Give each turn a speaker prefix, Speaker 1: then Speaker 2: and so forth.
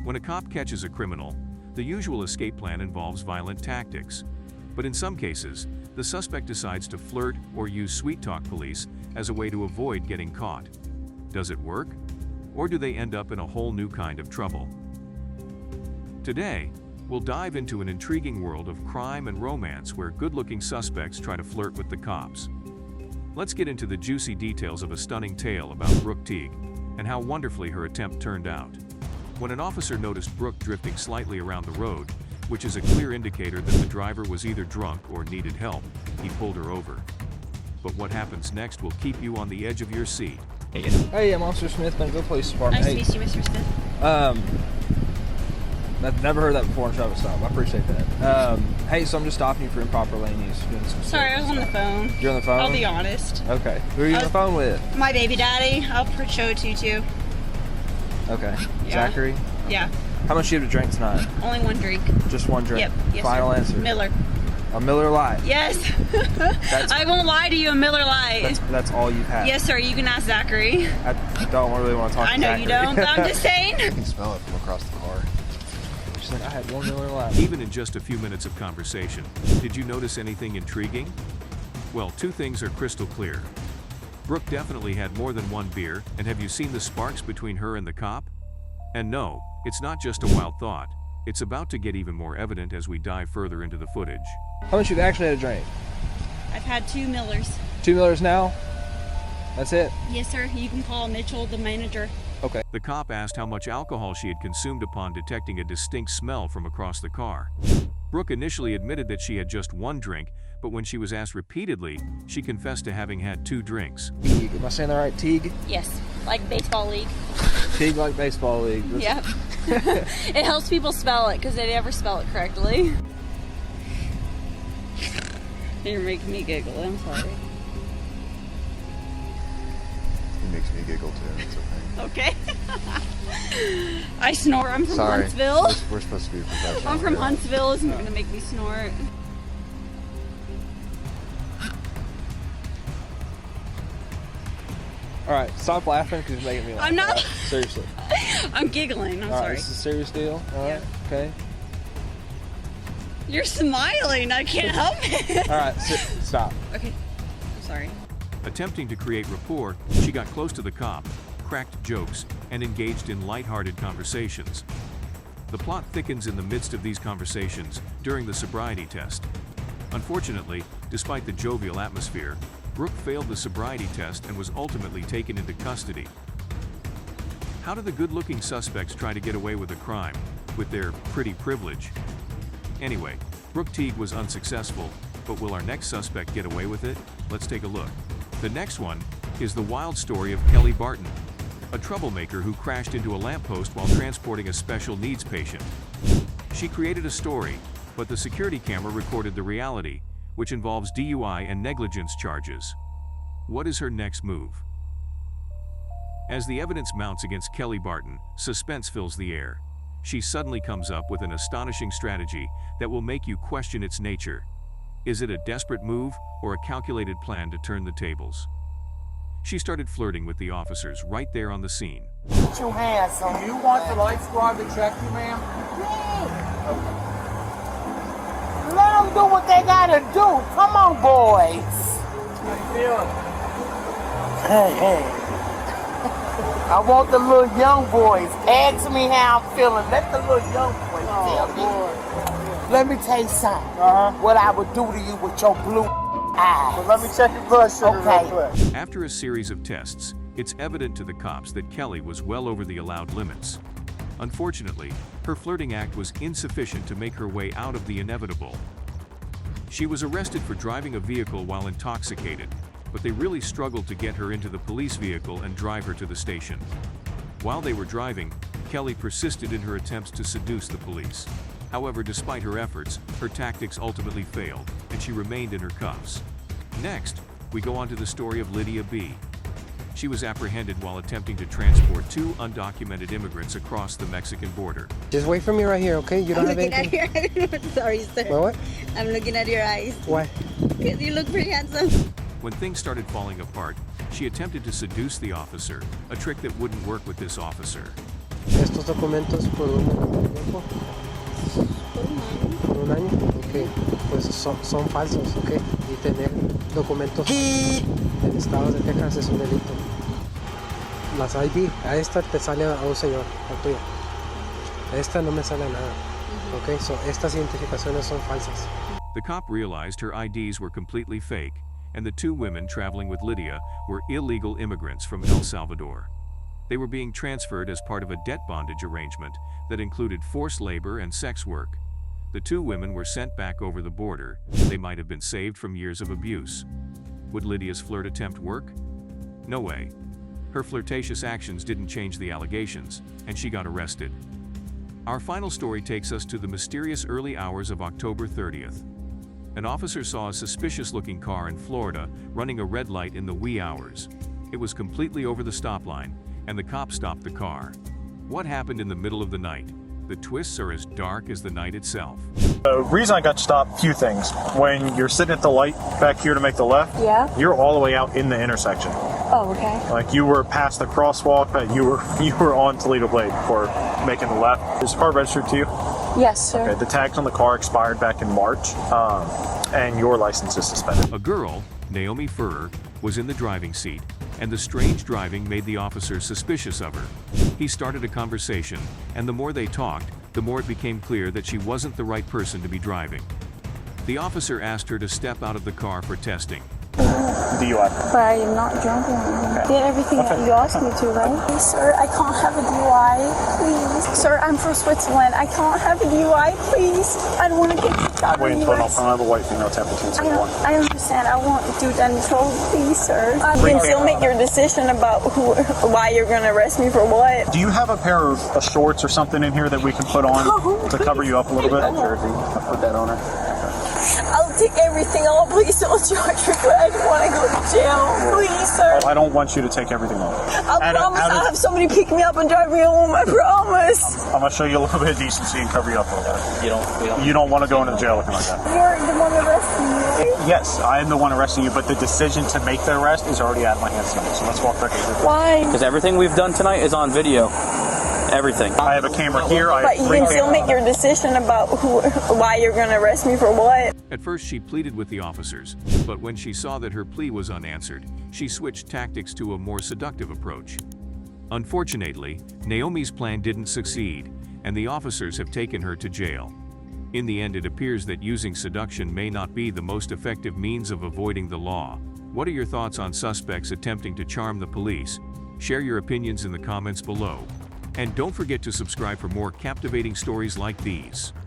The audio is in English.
Speaker 1: When a cop catches a criminal, the usual escape plan involves violent tactics. But in some cases, the suspect decides to flirt or use sweet-talk police as a way to avoid getting caught. Does it work? Or do they end up in a whole new kind of trouble? Today, we'll dive into an intriguing world of crime and romance where good-looking suspects try to flirt with the cops. Let's get into the juicy details of a stunning tale about Brooke Teague and how wonderfully her attempt turned out. When an officer noticed Brooke drifting slightly around the road, which is a clear indicator that the driver was either drunk or needed help, he pulled her over. But what happens next will keep you on the edge of your seat.
Speaker 2: Hey, I'm Officer Smith, Bentonville Police Department.
Speaker 3: Nice to meet you, Mr. Smith.
Speaker 2: I've never heard that before in a traffic stop. I appreciate that. Hey, so I'm just stopping you for improper lane use.
Speaker 3: Sorry, I was on the phone.
Speaker 2: You're on the phone?
Speaker 3: I'll be honest.
Speaker 2: Okay. Who are you on the phone with?
Speaker 3: My baby daddy. I'll show it to you too.
Speaker 2: Okay.
Speaker 3: Yeah.
Speaker 2: Zachary?
Speaker 3: Yeah.
Speaker 2: How much do you have to drink tonight?
Speaker 3: Only one drink.
Speaker 2: Just one drink?
Speaker 3: Yep. Yes,
Speaker 2: Final
Speaker 3: sir.
Speaker 2: answer?
Speaker 3: Miller.
Speaker 2: A Miller Lite?
Speaker 3: Yes. I won't lie to you, a Miller Lite.
Speaker 2: That's all you've had?
Speaker 3: Yes, sir. You can ask Zachary.
Speaker 2: I don't really want to talk to Zachary.
Speaker 3: I know you don't, but I'm just saying.
Speaker 4: You can smell it from across the car.
Speaker 2: She's like, I had one Miller Lite.
Speaker 1: Even in just a few minutes of conversation, did you notice anything intriguing? Well, two things are crystal clear. Brooke definitely had more than one beer, and have you seen the sparks between her and the cop? And no, it's not just a wild thought. It's about to get even more evident as we dive further into the footage.
Speaker 2: How much you've actually had to drink?
Speaker 3: I've had 2 Millers.
Speaker 2: 2 Millers now? That's it?
Speaker 3: Yes, sir. You can call Mitchell, the manager.
Speaker 2: Okay.
Speaker 1: The cop asked how much alcohol she had consumed upon detecting a distinct smell from across the car. Brooke initially admitted that she had just one drink, but when she was asked repeatedly, she confessed to having had 2 drinks.
Speaker 2: Teague. Am I saying that right? Teague?
Speaker 3: Yes, like baseball league.
Speaker 2: Teague like baseball league.
Speaker 3: Yep. It helps people spell it because they never spell it correctly. You're making me giggle. I'm sorry.
Speaker 4: It makes me giggle too. It's okay.
Speaker 3: Okay. I snore. I'm from
Speaker 4: Sorry.
Speaker 3: Huntsville.
Speaker 4: We're supposed to be professional.
Speaker 3: I'm from Huntsville. It's not going to make me snort.
Speaker 2: Alright, stop laughing because you're making me laugh.
Speaker 3: I'm not.
Speaker 2: Right? Seriously.
Speaker 3: I'm giggling. I'm
Speaker 2: Alright,
Speaker 3: sorry.
Speaker 2: this is a serious deal. Alright, okay.
Speaker 3: You're smiling. I can't help it.
Speaker 2: Alright, stop.
Speaker 3: Okay. I'm sorry.
Speaker 1: Attempting to create rapport, she got close to the cop, cracked jokes, and engaged in light-hearted conversations. The plot thickens in the midst of these conversations during the sobriety test. Unfortunately, despite the jovial atmosphere, Brooke failed the sobriety test and was ultimately taken into custody. How do the good-looking suspects try to get away with a crime with their pretty privilege? Anyway, Brooke Teague was unsuccessful, but will our next suspect get away with it? Let's take a look. The next one is the wild story of Kelly Barton, a troublemaker who crashed into a lamppost while transporting a special needs patient. She created a story, but the security camera recorded the reality, which involves DUI and negligence charges. What is her next move? As the evidence mounts against Kelly Barton, suspense fills the air. She suddenly comes up with an astonishing strategy that will make you question its nature. Is it a desperate move or a calculated plan to turn the tables? She started flirting with the officers right there on the scene.
Speaker 5: Put your hands on.
Speaker 6: Do you want the light squad to check you, ma'am?
Speaker 5: Let them do what they gotta do. Come on, boys.
Speaker 6: How you feeling?
Speaker 5: Hey. I want the little young boys. Ask me how I'm feeling. Let the little young boys tell me. Let me tell you something. What I would do to you with your blue eyes.
Speaker 6: Well, let me check your blood sugar real quick.
Speaker 1: After a series of tests, it's evident to the cops that Kelly was well over the allowed limits. Unfortunately, her flirting act was insufficient to make her way out of the inevitable. She was arrested for driving a vehicle while intoxicated, but they really struggled to get her into the police vehicle and drive her to the station. While they were driving, Kelly persisted in her attempts to seduce the police. However, despite her efforts, her tactics ultimately failed, and she remained in her cuffs. Next, we go on to the story of Lydia B. She was apprehended while attempting to transport 2 undocumented immigrants across the Mexican border.
Speaker 7: Just wait for me right here, okay? You don't have anything?
Speaker 8: I'm looking at your Sorry, sir.
Speaker 7: What?
Speaker 8: I'm looking at your eyes.
Speaker 7: Why?
Speaker 8: Because you look pretty handsome.
Speaker 1: When things started falling apart, she attempted to seduce the officer, a trick that wouldn't work with this officer.
Speaker 7: estos documentos por un tiempo. ¿Por un año? Ok, pues son falsos, ok. Y tener documentos en Estado de Texas es un delito. Las ID, a esta te sale a un señor, a tuya. A esta no me sale nada. Ok, so estas identificaciones son falsas.
Speaker 1: The cop realized her IDs were completely fake, and the two women traveling with Lydia were illegal immigrants from El Salvador. They were being transferred as part of a debt bondage arrangement that included forced labor and sex work. The two women were sent back over the border. They might have been saved from years of abuse. Would Lydia's flirt attempt work? No way. Her flirtatious actions didn't change the allegations, and she got arrested. Our final story takes us to the mysterious early hours of October 30th. An officer saw a suspicious-looking car in Florida running a red light in the wee hours. It was completely over the stop line, and the cop stopped the car. What happened in the middle of the night? The twists are as dark as the night itself.
Speaker 9: The reason I got stopped, few things. When you're sitting at the light back here to make the left,
Speaker 8: Yeah.
Speaker 9: you're all the way out in the intersection.
Speaker 8: Oh, okay.
Speaker 9: Like you were past the crosswalk, but you were on Toledo Blade before making the left. Is the car registered to you?
Speaker 8: Yes, sir.
Speaker 9: Okay, the tags on the car expired back in March, and your license is suspended.
Speaker 1: A girl, Naomi Furrer, was in the driving seat, and the strange driving made the officer suspicious of her. He started a conversation, and the more they talked, the more it became clear that she wasn't the right person to be driving. The officer asked her to step out of the car for testing.
Speaker 9: DUI.
Speaker 8: But I am not drunk anymore. Did everything that you asked me to, right? Please, sir, I can't have a DUI. Please. Sir, I'm from Switzerland. I can't have a DUI, please. I don't want to get kicked out of
Speaker 9: Wait
Speaker 8: the
Speaker 9: until
Speaker 8: US.
Speaker 9: I have a white female temp between 2 and 1.
Speaker 8: I understand. I won't do that control, please, sir. You can still make your decision about why you're going to arrest me for what.
Speaker 9: Do you have a pair of shorts or something in here that we can put on to cover you up a little bit?
Speaker 6: Jersey. I put that on her.
Speaker 8: I'll take everything off. Please don't charge me, but I don't want to go to jail. Please, sir.
Speaker 9: I don't want you to take everything off.
Speaker 8: I promise I'll have somebody pick me up and drive me home. I promise.
Speaker 9: I'm gonna show you a little bit of decency and cover you up a little bit. You don't want to go into jail looking like that.
Speaker 8: You're the one arresting me, right?
Speaker 9: Yes, I am the one arresting you, but the decision to make the arrest is already out of my hands tonight. So let's walk back over.
Speaker 8: Why?
Speaker 10: Because everything we've done tonight is on video. Everything.
Speaker 9: I have a camera here.
Speaker 8: But you can still make your decision about why you're going to arrest me for what.
Speaker 1: At first, she pleaded with the officers, but when she saw that her plea was unanswered, she switched tactics to a more seductive approach. Unfortunately, Naomi's plan didn't succeed, and the officers have taken her to jail. In the end, it appears that using seduction may not be the most effective means of avoiding the law. What are your thoughts on suspects attempting to charm the police? Share your opinions in the comments below. And don't forget to subscribe for more captivating stories like these.